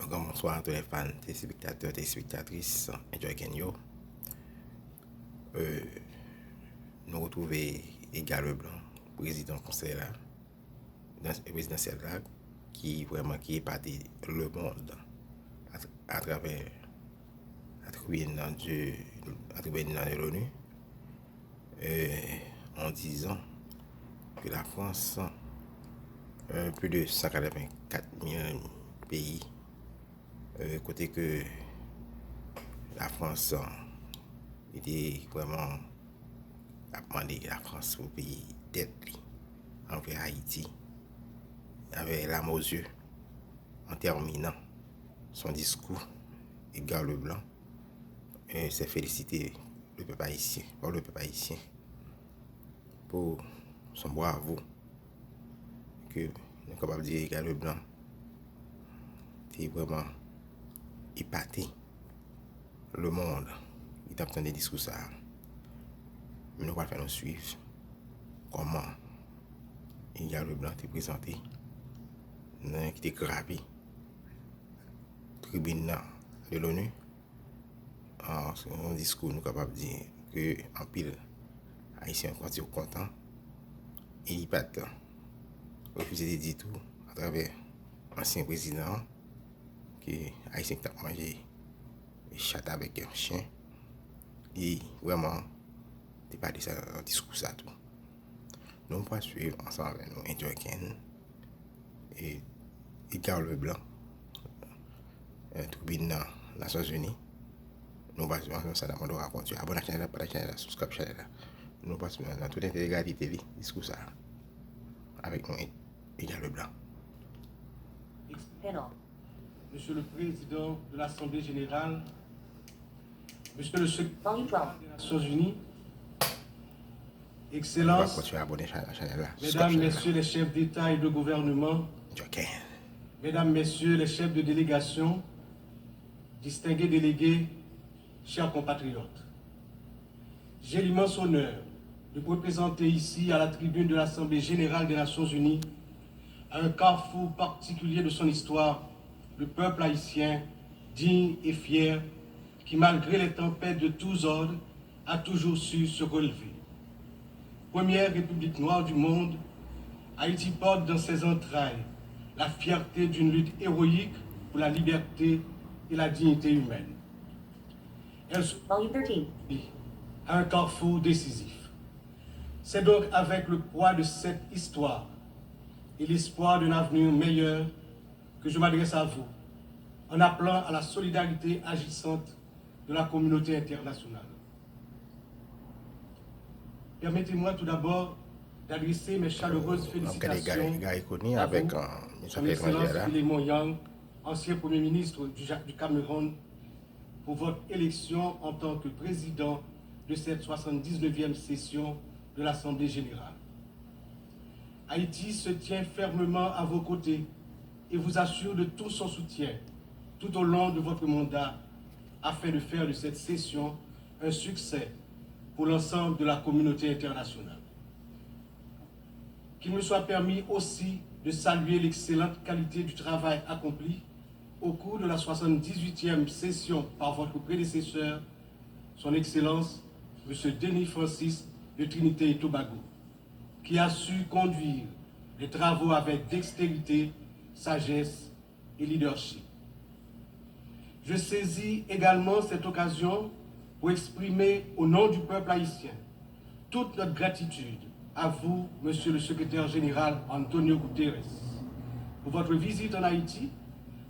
Bonsoir à tous les fans, téléspectateurs, téléspectatrices, Enjoy Kenyo. Nous retrouvons Edgar Leblanc, président conseil présidentiel là, qui est parti le monde à travers la tribune de l'ONU en disant que la France, plus de 184 000 pays, côté que la France était vraiment a demandé la France au pays d'aide envers Haïti avec l'âme aux yeux en terminant son discours. Edgar Leblanc s'est félicité le peuple haïtien, pour son bravo que nous sommes capables de dire Edgar Leblanc était vraiment épaté le monde. Il t'a entendu des discours ça. Mais nous allons faire nous suivre comment Edgar Leblanc était présenté, qui était gravé tribune de l'ONU. En discours, nous sommes capables de dire que en pile haïtien sont contents et il pas refusé de dire tout à travers l'ancien président que haïtien qui a mangé chat avec un chien et vraiment t'es pas de ça dans discours ça tout. Nous allons suivre ensemble avec nous Enjoy Ken et Edgar Leblanc, tribune des Nations Unies. Nous allons suivre ensemble ça dans mon raconte. Abonnez à la chaîne, partagez la chaîne, subscribe à la chaîne. Nous allons suivre dans toute l'intégralité du discours ça avec nous Edgar Leblanc. Monsieur le Président de l'Assemblée Générale, Monsieur le Secrétaire des Nations Unies, Excellences, Mesdames, Messieurs les chefs d'État et de gouvernement, Mesdames, Messieurs les chefs de délégation, distingués délégués, chers compatriotes, j'ai l'immense honneur de vous présenter ici à la tribune de l'Assemblée Générale des Nations Unies, à un carrefour particulier de son histoire, le peuple haïtien, digne et fier, qui malgré les tempêtes de tous ordres, a toujours su se relever. Première république noire du monde, Haïti porte dans ses entrailles la fierté d'une lutte héroïque pour la liberté et la dignité humaine. Elle se à un carrefour décisif. C'est donc avec le poids de cette histoire et l'espoir d'un avenir meilleur que je m'adresse à vous, en appelant à la solidarité agissante de la communauté internationale. Permettez-moi tout d'abord d'adresser mes chaleureuses félicitations à vous, son Excellence Philémon Yang, ancien Premier ministre du Cameroun, pour votre élection en tant que président de cette 79e session de l'Assemblée générale. Haïti se tient fermement à vos côtés et vous assure de tout son soutien tout au long de votre mandat afin de faire de cette session un succès pour l'ensemble de la communauté internationale. Qu'il me soit permis aussi de saluer l'excellente qualité du travail accompli au cours de la 78e session par votre prédécesseur, son Excellence, M. Denis Francis de Trinité et Tobago, qui a su conduire les travaux avec dextérité, sagesse et leadership. Je saisis également cette occasion pour exprimer au nom du peuple haïtien toute notre gratitude à vous, Monsieur le Secrétaire général Antonio Guterres, pour votre visite en Haïti,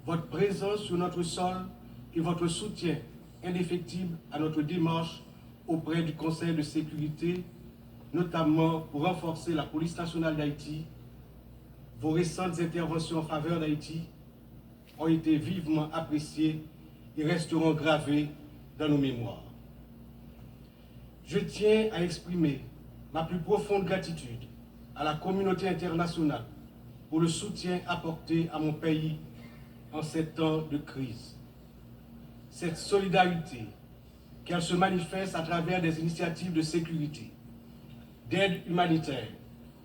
votre présence sur notre sol et votre soutien indéfectible à notre démarche auprès du Conseil de sécurité, notamment pour renforcer la police nationale d'Haïti. Vos récentes interventions en faveur d'Haïti ont été vivement appréciées et resteront gravées dans nos mémoires. Je tiens à exprimer ma plus profonde gratitude à la communauté internationale pour le soutien apporté à mon pays en ces temps de crise. Cette solidarité, qu'elle se manifeste à travers des initiatives de sécurité, d'aide humanitaire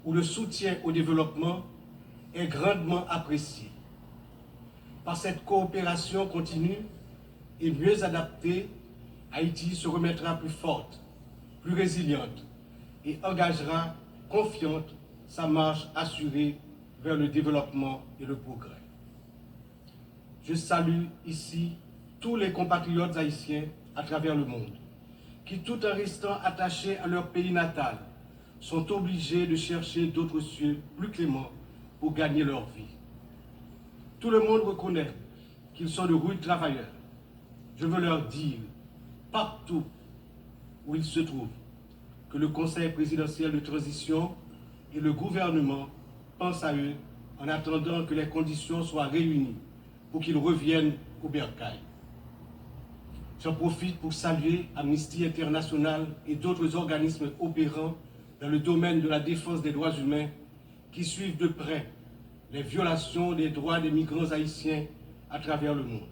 ou de soutien au développement, est grandement appréciée. Par cette coopération continue et mieux adaptée, Haïti se remettra plus forte, plus résiliente et engagera confiante sa marche assurée vers le développement et le progrès. Je salue ici tous les compatriotes haïtiens à travers le monde, qui tout en restant attachés à leur pays natal, sont obligés de chercher d'autres cieux plus cléments pour gagner leur vie. Tout le monde reconnaît qu'ils sont de rudes travailleurs. Je veux leur dire, partout où ils se trouvent, que le Conseil présidentiel de transition et le gouvernement pensent à eux en attendant que les conditions soient réunies pour qu'ils reviennent au bercail. J'en profite pour saluer Amnesty International et d'autres organismes opérant dans le domaine de la défense des droits humains qui suivent de près les violations des droits des migrants haïtiens à travers le monde.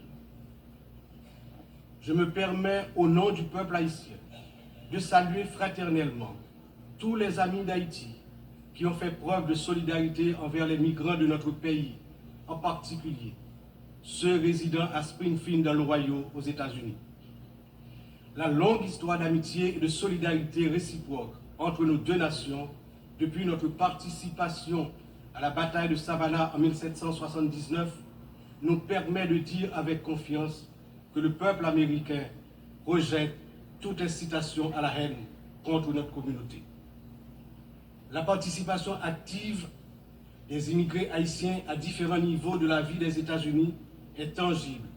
Je me permets, au nom du peuple haïtien, de saluer fraternellement tous les amis d'Haïti qui ont fait preuve de solidarité envers les migrants de notre pays, en particulier ceux résidant à Springfield dans l'Ohio, aux États-Unis. La longue histoire d'amitié et de solidarité réciproque entre nos deux nations, depuis notre participation à la bataille de Savannah en 1779, nous permet de dire avec confiance que le peuple américain rejette toute incitation à la haine contre notre communauté. La participation active des immigrés haïtiens à différents niveaux de la vie des États-Unis est tangible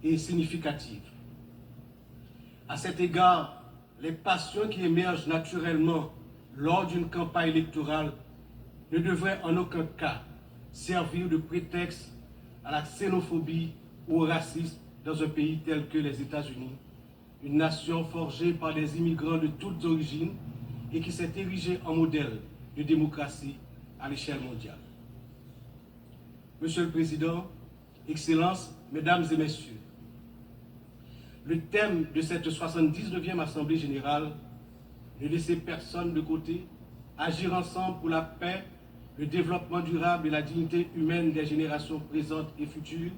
et significative. À cet égard, les passions qui émergent naturellement lors d'une campagne électorale ne devraient en aucun cas servir de prétexte à la xénophobie ou au racisme dans un pays tel que les États-Unis, une nation forgée par des immigrants de toutes origines et qui s'est érigée en modèle de démocratie à l'échelle mondiale. Monsieur le Président, Excellences, Mesdames et Messieurs, le thème de cette 79e Assemblée générale, ne laisser personne de côté, agir ensemble pour la paix, le développement durable et la dignité humaine des générations présentes et futures,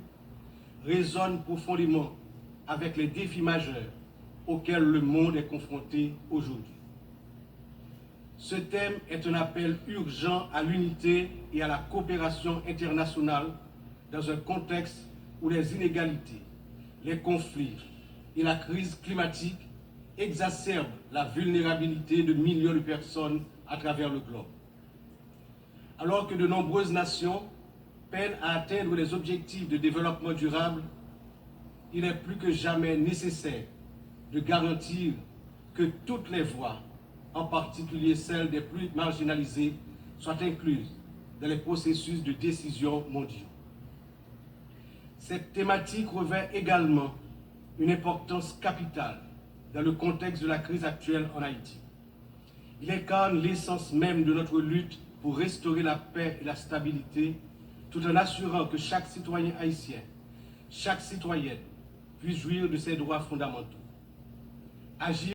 résonne profondément avec les défis majeurs auxquels le monde est confronté aujourd'hui. Ce thème est un appel urgent à l'unité et à la coopération internationale dans un contexte où les inégalités, les conflits et la crise climatique exacerbent la vulnérabilité de millions de personnes à travers le globe. Alors que de nombreuses nations peinent à atteindre les objectifs de développement durable, il est plus que jamais nécessaire de garantir que toutes les voix, en particulier celles des plus marginalisées, soient incluses dans les processus de décision mondiaux. Cette thématique revêt également une importance capitale dans le contexte de la crise actuelle en Haïti. Il incarne l'essence même de notre lutte pour restaurer la paix et la stabilité, tout en assurant que chaque citoyen haïtien, chaque citoyenne puisse jouir de ses droits fondamentaux. Agir